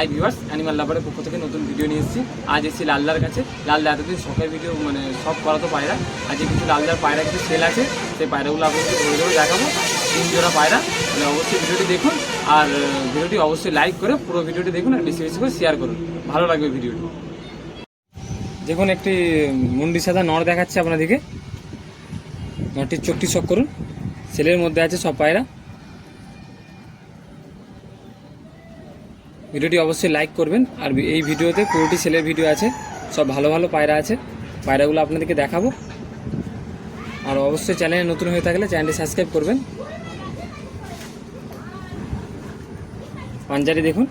Hi viewers, animal লাভারের পক্ষ থেকে নতুন ভিডিও নিয়ে এসেছি। আজ এসেছি লালদার কাছে। লালদা এতদিন শখের ভিডিও সব করা তো পায়রা, আজকে কিছু লালদার পায়রা কিছু সেল আছে, সেই পায়রাগুলো আপনাকে ধরে ধরে দেখাবো। 3 জোড়া পায়রা, অবশ্যই ভিডিওটি দেখুন আর ভিডিওটি অবশ্যই লাইক করে পুরো ভিডিওটি দেখুন আর বেশি বেশি করে শেয়ার করুন, ভালো লাগবে ভিডিওটি। দেখুন একটি মুন্ডি সাদা নর দেখাচ্ছে আপনাদেরকে। নরটির চোখটি শখ করুন, সেলের মধ্যে আছে সব পায়রা। ভিডিওটি অবশ্যই লাইক করবেন আর এই ভিডিওতে পুরোটি সেলের ভিডিও আছে, সব ভালো ভালো পায়রা আছে, পায়রাগুলো আপনাদেরকে দেখাবো। আর অবশ্যই চ্যানেলে নতুন হয়ে থাকলে চ্যানেলটি সাবস্ক্রাইব করবেন। পাঞ্জারি দেখুন,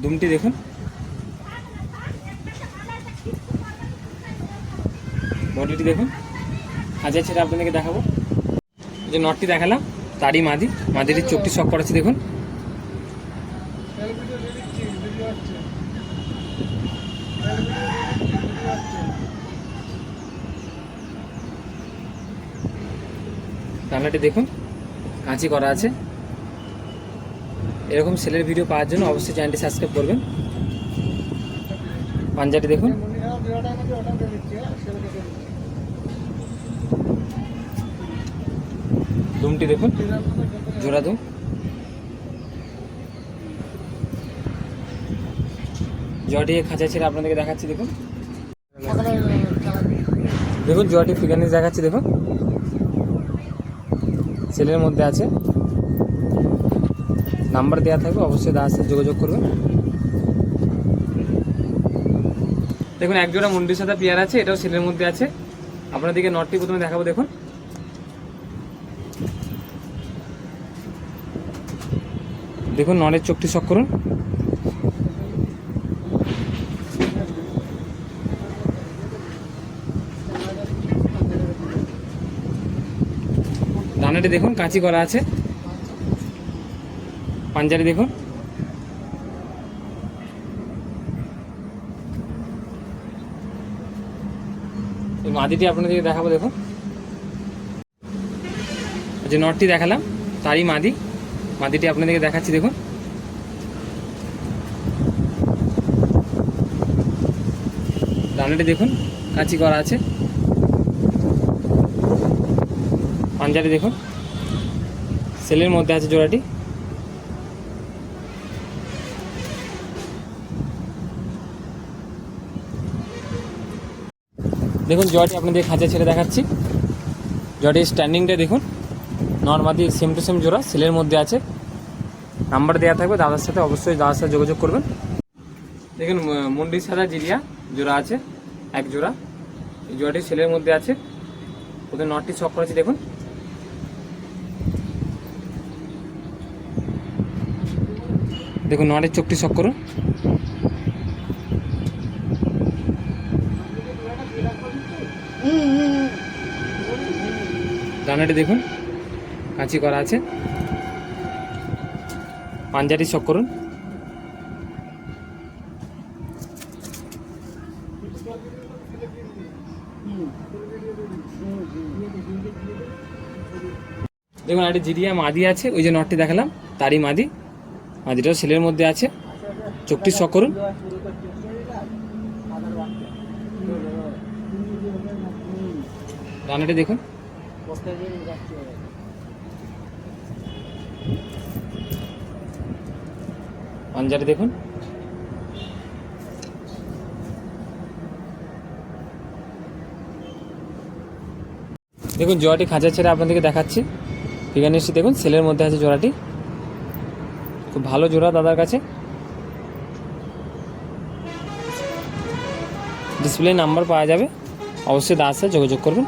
দুমটি দেখুন, বডিটি দেখুন। হাজার ছেড়ে আপনাদেরকে দেখাবো। যে নটটি দেখালাম তারই মাদিটির চোখটি শখ করাচ্ছি দেখুন। রান্নাটি দেখুন, কাঁচি করা আছে। এরকম সেলের ভিডিও পাওয়ার জন্য অবশ্যই চ্যানেলটি সাবস্ক্রাইব করবেন। পাঞ্জাটি দেখুন, দুমটি দেখুন, জোড়া দুম। জয়টি খাঁচা ছেড়ে আপনাদেরকে দেখাচ্ছি দেখুন। দেখুন জয়টি ফিগানিস দেখাচ্ছি দেখুন, সেলের মধ্যে আছে। নাম্বার দেওয়া থাকবে, অবশ্যই দাদার সাথে যোগাযোগ করবেন। দেখুন এক জোড়া মুন্ডির সাথে পেয়ার আছে, এটাও সেলের মধ্যে আছে। আপনাদেরকে নটটি প্রথমে দেখাবো দেখুন। দেখুন নরের চোখটি শখ করুন। ডানাটি দেখুন, কাঁচি করা আছে। পাঞ্জারি দেখুন, এই মাদিটি আপনাদেরকে দেখাবো দেখুন। যে নটটি দেখালাম তারই মাদিটি আপনাদেরকে দেখাচ্ছি দেখুন। ডানাটি দেখুন, কাঁচি করা আছে। পাঞ্জারি দেখুন, সেলের মধ্যে আছে জোড়াটি। দেখুন জয়টি আপনাদের খাঁচা ছেড়ে দেখাচ্ছি। জয়টির স্ট্যান্ডিংটা দেখুন, নর্মাদি সেম টু সেম জোড়া, সেলের মধ্যে আছে। নাম্বার দেওয়া থাকবে, দাদার সাথে অবশ্যই দাদার সাথে যোগাযোগ করবেন। দেখুন মুন্ডি সাদা জিরিয়া জোড়া আছে, এক জোড়া। এই জোড়াটি সেলের মধ্যে আছে। ওদের নটটি শখ করেছি দেখুন। দেখুন নটের চোখটি শখ করুন। ডানাটি দেখুন, কাঁচি করা আছে। পাঞ্জাটি শখ করুন। দেখুন একটা জিরিয়া মাদি আছে, ওই যে নটটি দেখালাম তারই মাদিটাও সেলের মধ্যে আছে। চোখটি শখ করুন। ডানাটি দেখুন, পাঞ্জাটি দেখুন। দেখুন জোড়াটি খাঁচা ছেড়ে আপনাদেরকে দেখাচ্ছি। ফিগানিসটি দেখুন, সেলের মধ্যে আছে জোড়াটি। খুব ভালো জোড়া দাদার কাছে। ডিসপ্লে নাম্বার পাওয়া যাবে, অবশ্যই দাদার সাথে যোগাযোগ করবেন।